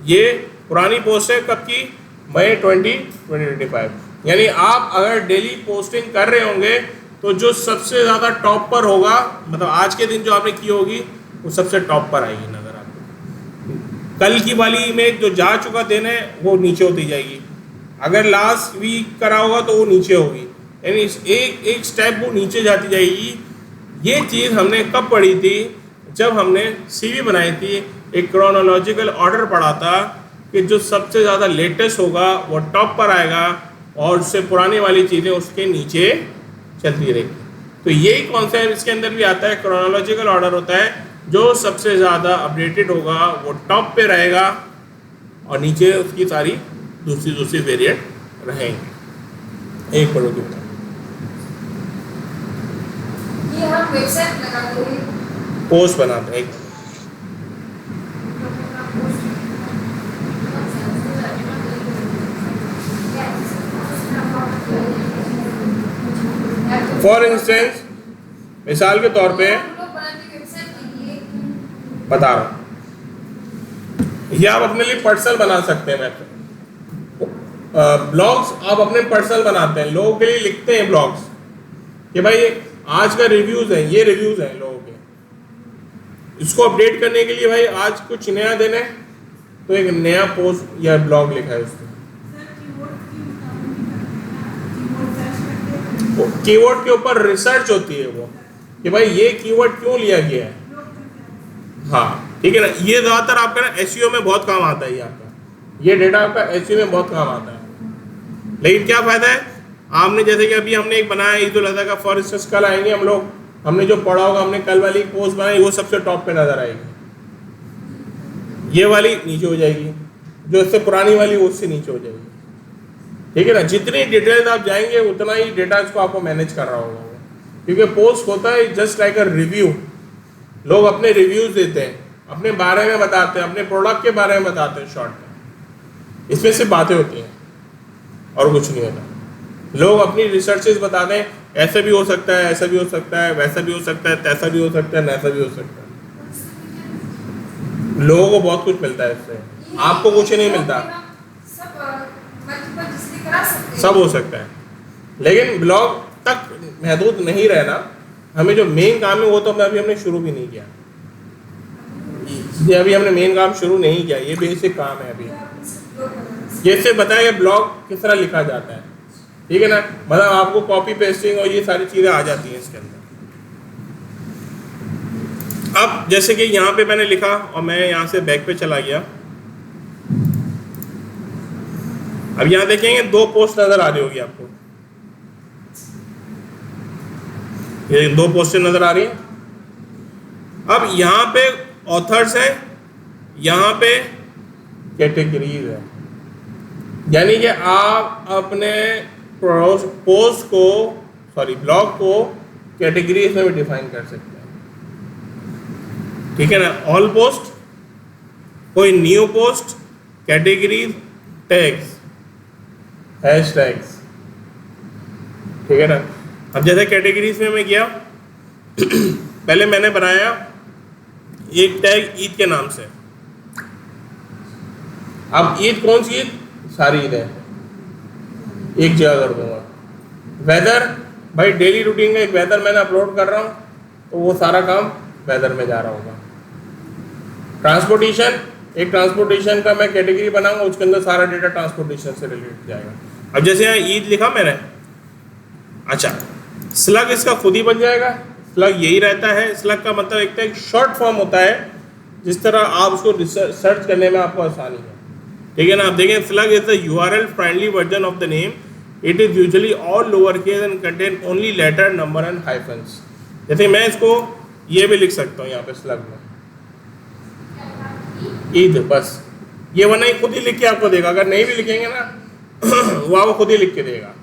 ये पुरानी पोस्ट है कब की, मई 2025। यानी आप अगर डेली पोस्टिंग कर रहे होंगे तो जो सबसे ज़्यादा टॉप पर होगा, मतलब आज के दिन जो आपने की होगी वो सबसे टॉप पर आएगी नज़र आपको। कल की वाली इमेज जो जा चुका दिन है वो नीचे होती जाएगी, अगर लास्ट वीक करा होगा तो वो नीचे होगी, यानी एक एक स्टेप वो नीचे जाती जाएगी। ये चीज़ हमने कब पढ़ी थी, जब हमने सीवी बनाई थी, एक क्रोनोलॉजिकल ऑर्डर पढ़ा था कि जो सबसे ज़्यादा लेटेस्ट होगा वो टॉप पर आएगा और उससे पुरानी वाली चीज़ें उसके नीचे चलती रहेगी। तो यही कॉन्सेप्ट इसके अंदर भी आता है, क्रोनोलॉजिकल ऑर्डर होता है, जो सबसे ज़्यादा अपडेटेड होगा वो टॉप पे रहेगा और नीचे उसकी सारी दूसरी वेरिएंट रहेंगे। एक पढ़ो की ये हम वेबसाइट लगाते हैं, पोस्ट बनाते हैं। फॉर इंस्टेंस, मिसाल के तौर पे बता रहा हूँ, ये आप अपने लिए पर्सनल बना सकते हैं। ब्लॉग्स आप अपने पर्सनल बनाते हैं, लोगों के लिए लिखते हैं ब्लॉग्स कि भाई आज का रिव्यूज़ है, ये रिव्यूज़ हैं लोगों के, इसको अपडेट करने के लिए भाई आज कुछ नया दिन है तो एक नया पोस्ट या ब्लॉग लिखा है उसमें। कीवर्ड के ऊपर रिसर्च होती है वो कि भाई ये कीवर्ड क्यों लिया गया है, हाँ ठीक है ना। ये ज़्यादातर आपका ना एसईओ में बहुत काम आता है, ये आपका ये डेटा आपका एसईओ में बहुत काम आता है। लेकिन क्या फ़ायदा है, आपने जैसे कि अभी हमने एक बनाया ईद उल अज़हा का, फॉर इंस्टेंस कल आएंगे हम लोग, हमने जो पढ़ा होगा, हमने कल वाली पोस्ट बनाई वो सबसे टॉप पे नज़र आएगी, ये वाली नीचे हो जाएगी, जो इससे पुरानी वाली वो उससे नीचे हो जाएगी, ठीक है ना। जितनी डिटेल्स आप जाएंगे उतना ही डेटा इसको आपको मैनेज कर रहा होगा, क्योंकि पोस्ट होता है जस्ट लाइक अ रिव्यू। लोग अपने रिव्यूज़ देते हैं, अपने बारे में बताते हैं, अपने प्रोडक्ट के बारे में बताते हैं शॉर्ट में, इसमें सिर्फ बातें होती हैं और कुछ नहीं होता। लोग अपनी रिसर्चेस बताते हैं, ऐसा भी हो सकता है, ऐसा भी हो सकता है, वैसा भी हो सकता है, तैसा भी हो सकता है, ऐसा भी हो सकता है। लोगों को बहुत कुछ मिलता है इससे, आपको कुछ नहीं मिलता। सब हो सकता है, लेकिन ब्लॉग तक महदूद नहीं रहना। हमें जो मेन काम है वो तो हमने शुरू भी नहीं किया, ये अभी हमने मेन काम शुरू नहीं किया, ये बेसिक काम है। अभी जैसे बताया ब्लॉग किस तरह लिखा जाता है, ठीक है ना, मतलब आपको कॉपी पेस्टिंग और ये सारी चीज़ें आ जाती हैं इसके अंदर। अब जैसे कि यहाँ पे मैंने लिखा और मैं यहाँ से बैक पे चला गया, अब यहाँ देखेंगे दो पोस्ट नज़र आ रही होगी आपको, ये दो पोस्टें नज़र आ रही हैं। अब यहाँ पे ऑथर्स है, यहाँ पे कैटेगरीज है, यानी कि आप अपने पोस्ट को ब्लॉग को कैटेगरीज में भी डिफाइन कर सकते हैं, ठीक है ना। ऑल पोस्ट, कोई new post, categories, tags, hashtags, ठीक है ना। अब जैसे कैटेगरीज में मैं गया, पहले मैंने बनाया एक टैग ईद के नाम से। अब ईद कौन सी ईद, सारी ईद है, एक जगह कर दूंगा। वेदर, भाई डेली रूटीन का एक वेदर मैंने अपलोड कर रहा हूँ तो वो सारा काम वेदर में जा रहा होगा। ट्रांसपोर्टेशन, एक ट्रांसपोर्टेशन का मैं कैटेगरी बनाऊंगा, उसके अंदर सारा डेटा ट्रांसपोर्टेशन से रिलेटेड जाएगा। अब जैसे यहाँ ईद लिखा मैंने, अच्छा स्लग इसका खुद ही बन जाएगा। स्लग यही रहता है, स्लग का मतलब एक शॉर्ट फॉर्म होता है, जिस तरह आप उसको सर्च करने में आपको आसानी है, ठीक है ना। आप देखें, slug is the URL friendly version of the name it is usually all lower case and contain only letter number and hyphens. जैसे मैं इसको ये भी लिख सकता हूँ यहाँ पे स्लग में ईद, बस ये वरना ही खुद ही लिख के आपको देगा, अगर नहीं भी लिखेंगे ना वो खुद ही लिख के देगा।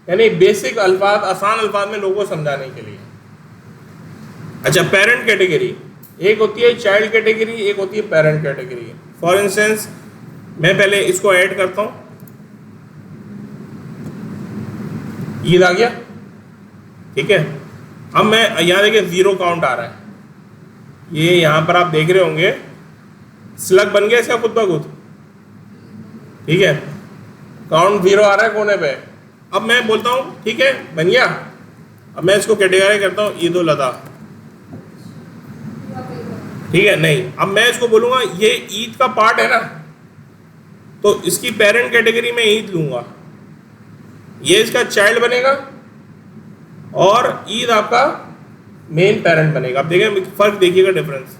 यानी बेसिक अल्फाज, आसान अल्फाज में लोगों को समझाने के लिए। अच्छा, पेरेंट कैटेगरी, एक होती है चाइल्ड कैटेगरी, एक होती है पेरेंट कैटेगरी। फॉर इंस्टेंस मैं पहले इसको ऐड करता हूँ, ईद आ गया, ठीक है। अब मैं यहाँ देखिए 0 काउंट आ रहा है, ये यहाँ पर आप देख रहे होंगे स्लग बन गया इसका खुद ब खुद, ठीक है। काउंट 0 आ रहा है कोने पे। अब मैं बोलता हूँ ठीक है बन गया, अब मैं इसको कैटेगरी करता हूँ ईद उल अज़हा, ठीक है। नहीं, अब मैं इसको बोलूँगा ये ईद का पार्ट है ना, तो इसकी पेरेंट कैटेगरी में ईद लूँगा, ये इसका चाइल्ड बनेगा और ईद आपका मेन पेरेंट बनेगा। अब देखें फर्क, देखिएगा डिफरेंस,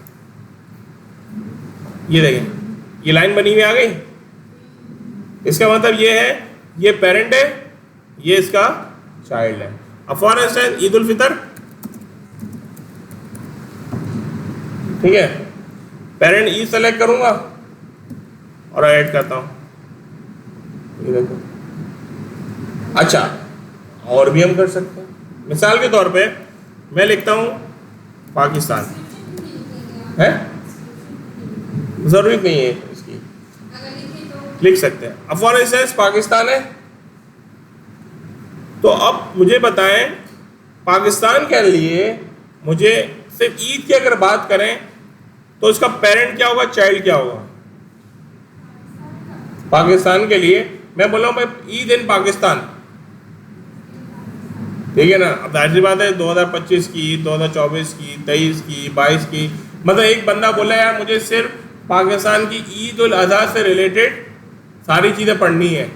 ये देखें ये लाइन बनी हुई आ गई, इसका मतलब ये है ये पेरेंट है, ये इसका चाइल्ड है। अब फॉर इंस्टेंस ईद उल फितर, ठीक है, पेरेंट ईद सेलेक्ट करूंगा और ऐड करता हूं, ये देखो। अच्छा, और भी हम कर सकते हैं, मिसाल के तौर पे मैं लिखता हूं पाकिस्तान, है जरूरत नहीं है इसकी, लिख सकते हैं। अब फॉर इंस्टेंस पाकिस्तान है, तो अब मुझे बताएं पाकिस्तान के लिए मुझे सिर्फ ईद की अगर बात करें तो इसका पेरेंट क्या होगा, चाइल्ड क्या होगा। पाकिस्तान के लिए मैं बोल रहा हूँ भाई ईद इन पाकिस्तान, ठीक है ना। अब जाहिर सी बात है 2025 की, 2024 की, 23 की, 22 की, मतलब एक बंदा बोला यार मुझे सिर्फ पाकिस्तान की ईद उल अज़हा से रिलेटेड सारी चीज़ें पढ़नी है,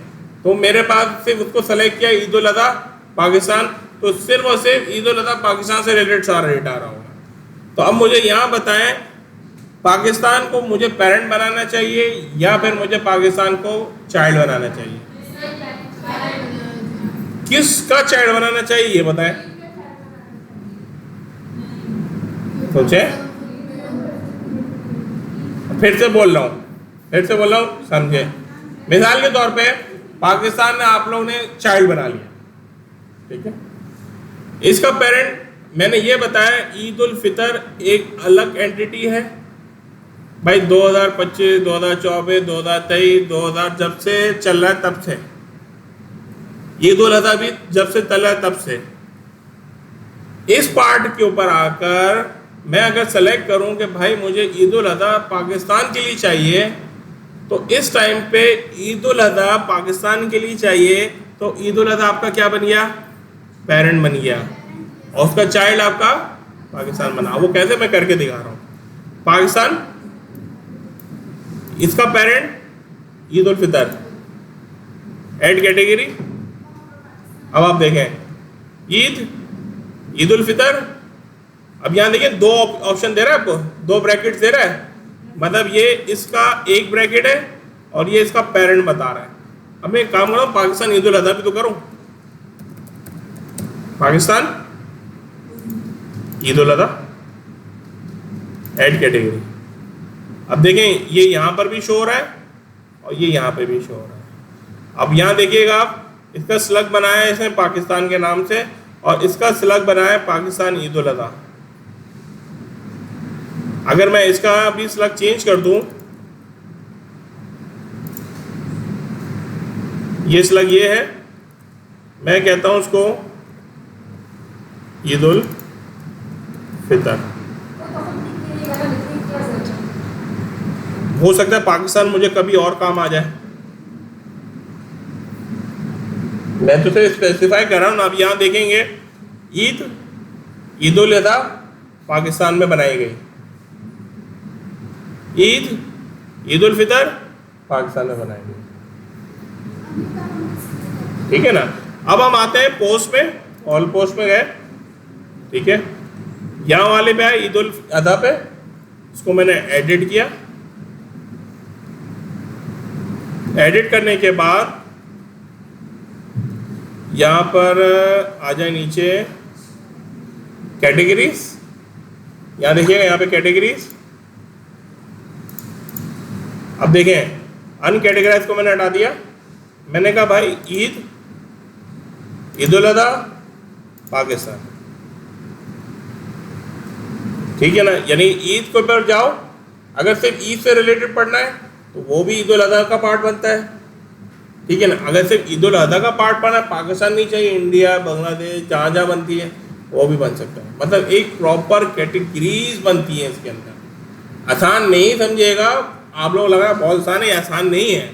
तो मेरे पास सिर्फ उसको सेलेक्ट किया ईद उल अज़हा पाकिस्तान, तो सिर्फ और सिर्फ ईद उल अज़हा पाकिस्तान से रिलेटेड सारा रेट आ रहा होगा। तो अब मुझे यहाँ बताएं पाकिस्तान को मुझे पेरेंट बनाना चाहिए या फिर मुझे पाकिस्तान को चाइल्ड बनाना चाहिए, किसका चाइल्ड बनाना चाहिए ये बताएं, सोचे। फिर से बोल रहा हूँ समझे। मिसाल के तौर पे पाकिस्तान में आप लोगों ने चाइल्ड बना लिया, ठीक है, इसका पेरेंट मैंने ये बताया ईद उल फितर एक अलग एंटिटी है भाई, 2025, 2024, 2023, 2000 जब से चल रहा है तब से, ईद उल अज़हा भी जब से चल रहा है तब से। इस पार्ट के ऊपर आकर मैं अगर सेलेक्ट करूं कि भाई मुझे ईद उल अज़हा पाकिस्तान के लिए चाहिए, तो इस टाइम पे ईद उल अज़हा पाकिस्तान के लिए चाहिए, तो ईद उल अज़हा आपका क्या बन गया, पेरेंट बन गया, और उसका चाइल्ड आपका पाकिस्तान बना। वो कैसे मैं करके दिखा रहा हूँ, पाकिस्तान इसका parent Eid ul Fitr, add category. अब आप देखें ईद उल फितर, अब यहाँ देखिए 2 ऑप्शन दे रहा है आपको, 2 ब्रैकेट्स दे रहा है, मतलब ये इसका एक ब्रैकेट है और ये इसका पेरेंट बता रहा है। अब मैं एक काम करूँ पाकिस्तान ईद उल अज़हा भी तो करूँ, पाकिस्तान ईद उल अज़हा, ऐड कैटेगरी। अब देखें ये यहाँ पर भी शो हो रहा है और ये यहाँ पे भी शो हो रहा है। अब यहाँ देखिएगा आप, इसका स्लग बनाया है इसने पाकिस्तान के नाम से और इसका स्लग बनाया है पाकिस्तान ईद उल अज़हा। अगर मैं इसका भी स्लग चेंज कर दूं, ये स्लग ये है, मैं कहता हूं उसको ईद उल फितर, हो सकता है पाकिस्तान मुझे कभी और काम आ जाए, मैं तो सिर्फ स्पेसिफाई कर रहा हूं ना। अब यहां देखेंगे ईद उल अज़हा पाकिस्तान में बनाई गई, ईद उल फितर पाकिस्तान में बनाई गई, ठीक है ना। अब हम आते हैं पोस्ट में, ऑल पोस्ट में गए, ठीक है, यहाँ वाले पे है ईद उल अज़हा पे, इसको मैंने एडिट किया, एडिट करने के बाद यहाँ पर आ जाए नीचे कैटेगरीज, यहाँ देखिएगा यहाँ पे कैटेगरीज। अब देखें अनकैटेगराइज को मैंने हटा दिया, मैंने कहा भाई ईद, ईद उल अज़हा, पाकिस्तान, ठीक है ना। यानी ईद को पर जाओ, अगर सिर्फ ईद से रिलेटेड पढ़ना है तो वो भी ईद उल अज़हा का पार्ट बनता है, ठीक है ना। अगर सिर्फ ईद उल अज़हा का पार्ट पढ़ना है, पाकिस्तान नहीं चाहिए, इंडिया, बांग्लादेश, जहाँ जहाँ बनती है वो भी बन सकता है। मतलब एक प्रॉपर कैटेगरीज बनती है इसके अंदर। आसान नहीं समझिएगा, आप लोग लगा बहुत आसान है, आसान नहीं है,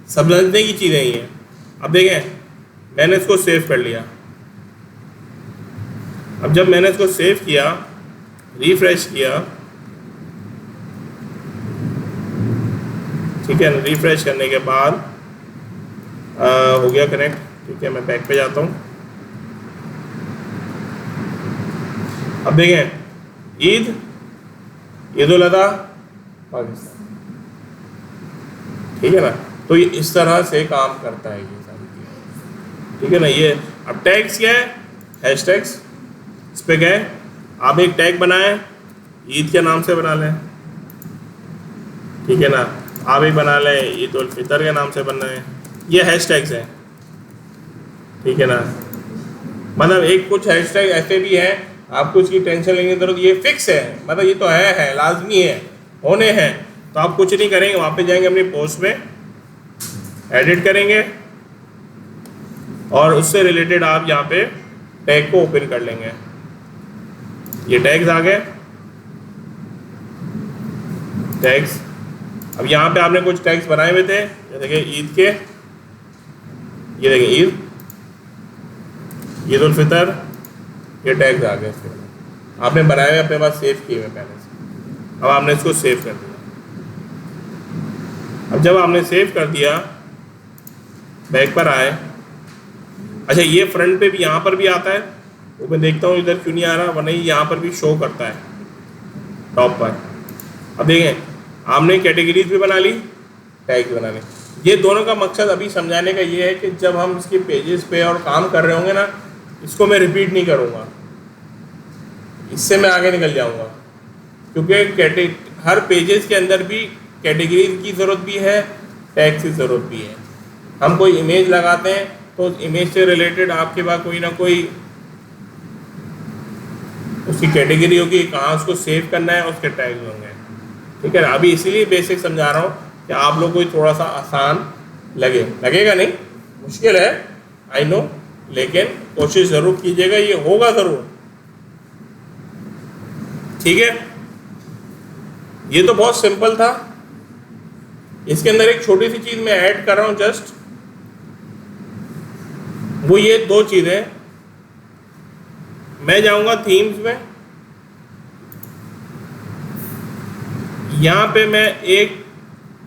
समझने की चीज़ें ही हैं। अब देखें मैंने इसको सेव कर लिया। अब जब मैंने इसको सेव किया, रिफ्रेश किया, ठीक है, रिफ्रेश करने के बाद हो गया कनेक्ट, ठीक है। मैं बैक पे जाता हूँ। अब देखें ईद, ईद उल अज़हा, पाकिस्तान, ठीक है ना। तो ये इस तरह से काम करता है ये सारी चीज़ें, ठीक है ना। ये अब टैग्स क्या है, हैश टैग्स, इस पर गए, आप एक टैग बनाएं, ईद के नाम से बना लें, ठीक है ना। आप एक बना लें ईद उल फितर के नाम से बनाएं, ये हैश टैग्स हैं, ठीक है ना। मतलब एक कुछ हैश टैग ऐसे भी हैं, आपको इसकी टेंशन लेने की जरूरत, ये फिक्स है, मतलब ये तो है लाजमी है, होने हैं। तो आप कुछ नहीं करेंगे, वहाँ पे जाएंगे अपनी पोस्ट में, एडिट करेंगे और उससे रिलेटेड आप यहाँ पे टैग को ओपन कर लेंगे। ये टैग्स आ गए, टैग्स। अब यहाँ पे आपने कुछ टैग्स बनाए हुए थे, जैसे कि ईद के, ये देखिए ईद, ईद उल फितर, ये टैग्स आ गए इसके अंदर, आपने बनाए हुए अपने पास सेव किए हुए पहले से। अब आपने इसको सेव कर दिया। अब जब आपने सेव कर दिया, बैक पर आए, अच्छा ये फ्रंट पे भी, यहाँ पर भी आता है, वो मैं देखता हूँ इधर क्यों नहीं आ रहा, वरना यहाँ पर भी शो करता है टॉप पर। अब देखें आपने कैटेगरीज भी बना ली, टैग भी बना ली। ये दोनों का मकसद अभी समझाने का ये है कि जब हम इसके पेजेस पे और काम कर रहे होंगे ना, इसको मैं रिपीट नहीं करूँगा, इससे मैं आगे निकल जाऊँगा, क्योंकि हर पेजेस के अंदर भी कैटेगरीज की ज़रूरत भी है, टैग की ज़रूरत भी है। हम कोई इमेज लगाते हैं तो इमेज से रिलेटेड आपके पास कोई ना कोई उसकी कैटेगरी होगी, कहाँ उसको सेव करना है, उसके टैग्स होंगे, ठीक है ना। अभी इसीलिए बेसिक समझा रहा हूँ कि आप लोग को थोड़ा सा आसान लगेगा नहीं, मुश्किल है आई नो, लेकिन कोशिश ज़रूर कीजिएगा, ये होगा ज़रूर, ठीक है। ये तो बहुत सिंपल था। इसके अंदर एक छोटी सी चीज़ मैं ऐड कर रहा हूँ जस्ट, वो ये दो चीज़ें, मैं जाऊंगा थीम्स में, यहाँ पे मैं एक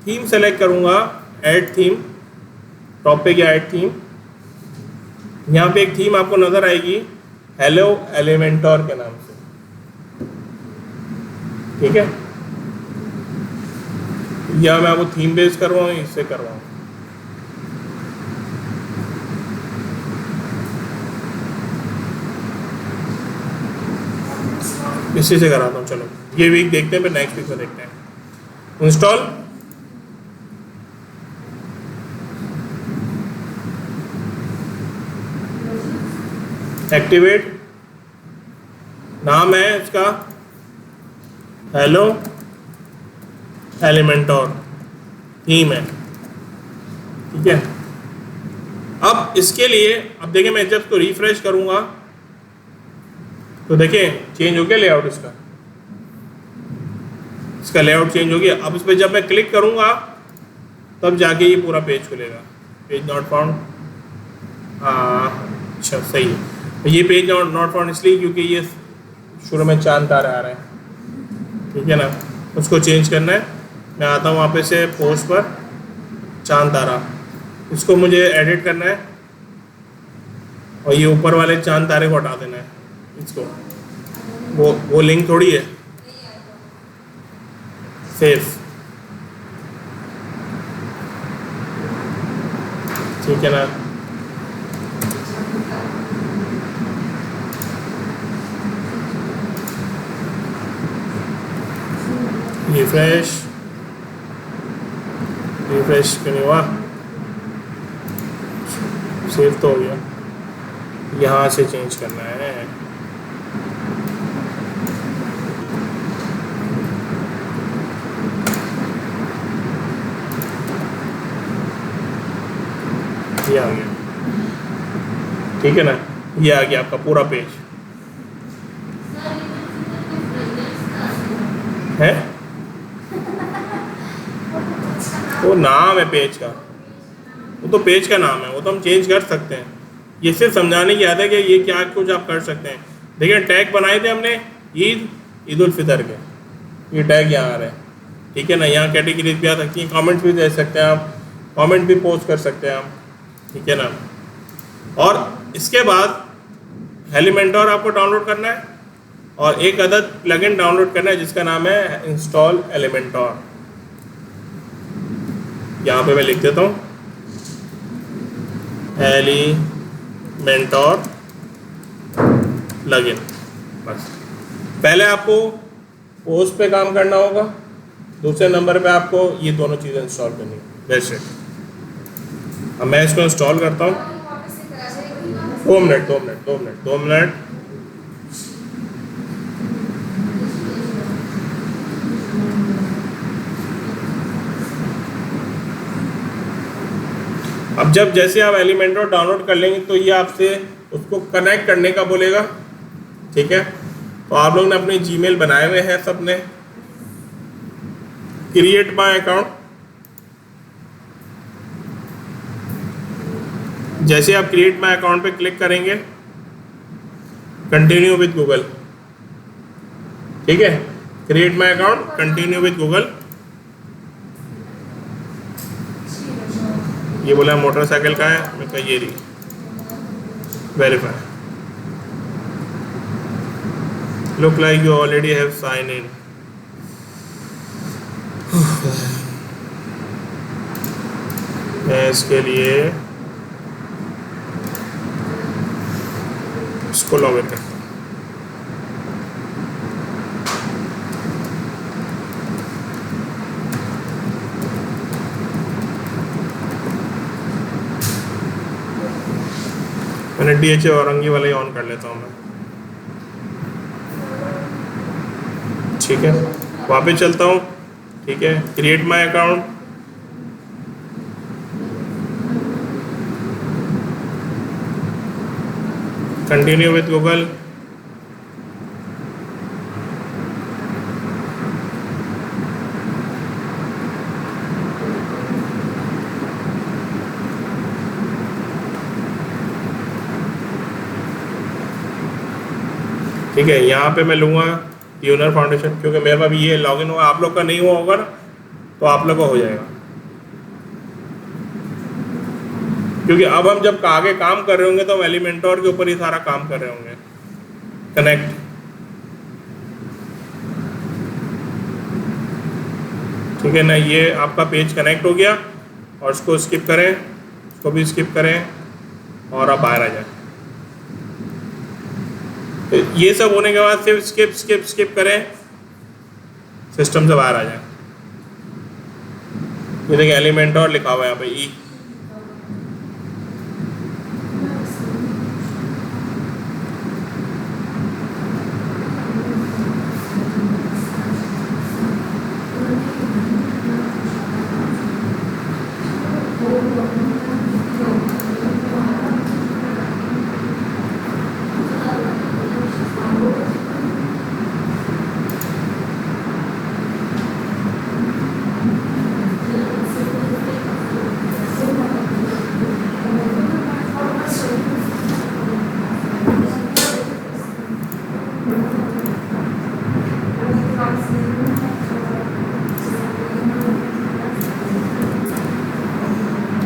थीम सेलेक्ट करूंगा, ऐड थीम, टॉप पे गया ऐड थीम, यहाँ पे एक थीम आपको नज़र आएगी हेलो एलिमेंटोर के नाम से, ठीक है। या मैं आपको थीम बेस करवाऊँ, इससे करवाऊँ, इसी से कराता हूँ। चलो ये वीक देखते हैं, फिर नेक्स्ट वीक में देखते हैं। इंस्टॉल, एक्टिवेट, नाम है इसका हेलो एलिमेंटोर, थीम है, ठीक है। अब इसके लिए, अब देखिए मैं जब इसको रिफ्रेश करूंगा तो देखें चेंज हो गया लेआउट, इसका लेआउट चेंज हो गया। अब इस पर जब मैं क्लिक करूंगा तब जाके ये पूरा पेज खुलेगा, पेज नॉट फाउंड, अच्छा सही है। ये पेज नॉट फाउंड इसलिए क्योंकि ये शुरू में चांद तारे आ रहे हैं, ठीक है ना। उसको चेंज करना है, मैं आता हूँ वहाँ पे से पोस्ट पर, चांद तारा, इसको मुझे एडिट करना है और ये ऊपर वाले चांद तारे को हटा देना है, इसको, वो लिंक थोड़ी है, सेव, ठीक है ना। रिफ्रेश क्यों नहीं हुआ? सेव तो हो गया, यहाँ से चेंज करना है। ये आ गया, ठीक है ना, ये आ गया आपका पूरा पेज है। वो नाम है पेज का, वो तो पेज का नाम है, वो तो हम चेंज कर सकते हैं। ये सिर्फ समझाने की याद है कि ये क्या कुछ आप कर सकते हैं। देखिए टैग बनाए थे हमने ईद उल फितर के, ये टैग यहाँ आ रहे हैं, ठीक है ना। यहाँ कैटेगरीज भी आ सकती हैं, कमेंट्स भी दे सकते हैं आप, कमेंट भी पोस्ट कर सकते हैं आप, ठीक है ना। और इसके बाद एलिमेंटोर आपको डाउनलोड करना है और एक अदद प्लगइन डाउनलोड करना है जिसका नाम है इंस्टॉल एलिमेंटोर। यहाँ पे मैं लिख देता हूँ एलिमेंटोर प्लगइन। बस पहले आपको पोस्ट पे काम करना होगा, दूसरे नंबर पे आपको ये दोनों चीज़ें इंस्टॉल करनी है। That's it. अब मैं इसको इंस्टॉल करता हूँ। 2 मिनट। अब जब जैसे आप एलिमेंटोर डाउनलोड कर लेंगे तो ये आपसे उसको कनेक्ट करने का बोलेगा, ठीक है। तो आप लोग ने अपने जीमेल बनाए हुए हैं सबने, क्रिएट माय अकाउंट। जैसे आप क्रिएट माय अकाउंट पे क्लिक करेंगे, कंटिन्यू विद गूगल, ठीक है। Create my account, continue with Google. ये बोला मोटरसाइकिल का है, मैं कहा ये रही verify. Look like you already have sign in. मैं इसके लिए इसको लॉग इन करता हूँ। मैंने DHA औरंगी वाला ही ऑन कर लेता हूँ मैं, ठीक है। वापस चलता हूँ, ठीक है। Create my account, continue with Google, ठीक है। यहाँ पे मैं लूँगा यूनर फाउंडेशन, क्योंकि मेरे पास ये लॉगिन हुआ, आप लोग का नहीं हुआ होगा ना, तो आप लोग का हो जाएगा। क्योंकि अब हम जब आगे काम कर रहे होंगे तो हम एलिमेंटोर के ऊपर ही सारा काम कर रहे होंगे। कनेक्ट, ठीक है ना। ये आपका पेज कनेक्ट हो गया और इसको स्किप करें, इसको भी स्किप करें और आप बाहर आ जाए। तो ये सब होने के बाद सिर्फ स्किप करें, सिस्टम से बाहर आ जाए। ये देखिए एलिमेंटोर लिखा हुआ है यहाँ पे ई।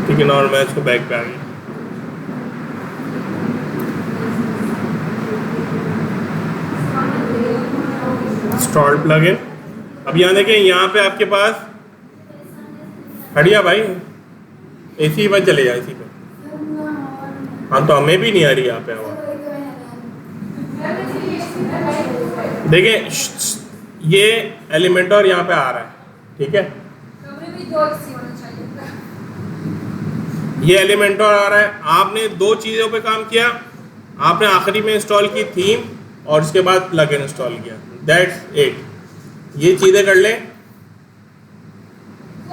ठीक है ना, और मैं इसको बैक पे आ गया। Install plugin. अब यहाँ देखें, यहाँ पे आपके पास हटिया भाई, एसी पर चले जाए, इसी पे। हाँ तो हमें भी नहीं आ रही यहाँ पे आवाज़। देखें ये एलिमेंटोर यहाँ पे आ रहा है, ठीक है। कमरे में 2 एसी होना चाहिए। ये एलिमेंटोर आ रहा है। आपने दो चीज़ों पे काम किया। आपने आखिरी में इंस्टॉल की थीम और उसके बाद प्लगइन इंस्टॉल किया, दैट्स इट। ये चीज़ें कर लें।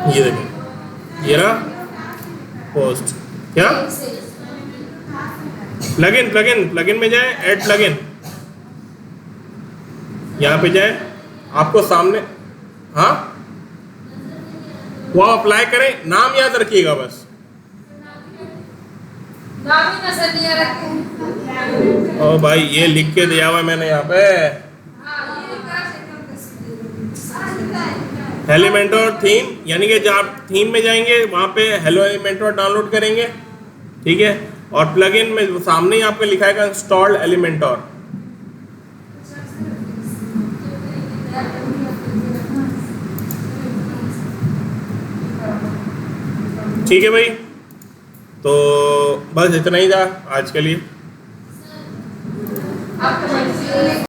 ये देखें, ये रहा पोस्ट। क्या प्लगइन प्लगइन प्लगइन में जाए, ऐड प्लगइन, यहाँ पे जाए, आपको सामने, हाँ वो अप्लाई करें। नाम याद रखिएगा बस। नाम ही नजर नहीं आ रहा। ओ भाई ये लिख के दिया हुआ है मैंने यहाँ पे, एलिमेंटोर थीम, यानी कि जब आप थीम में जाएंगे वहाँ पे हेलो एलिमेंटोर डाउनलोड करेंगे, ठीक है। और प्लगइन में सामने ही आपको लिखा है इंस्टॉल्ड एलिमेंटोर। ठीक है भाई, तो बस इतना ही था आज के लिए। आपका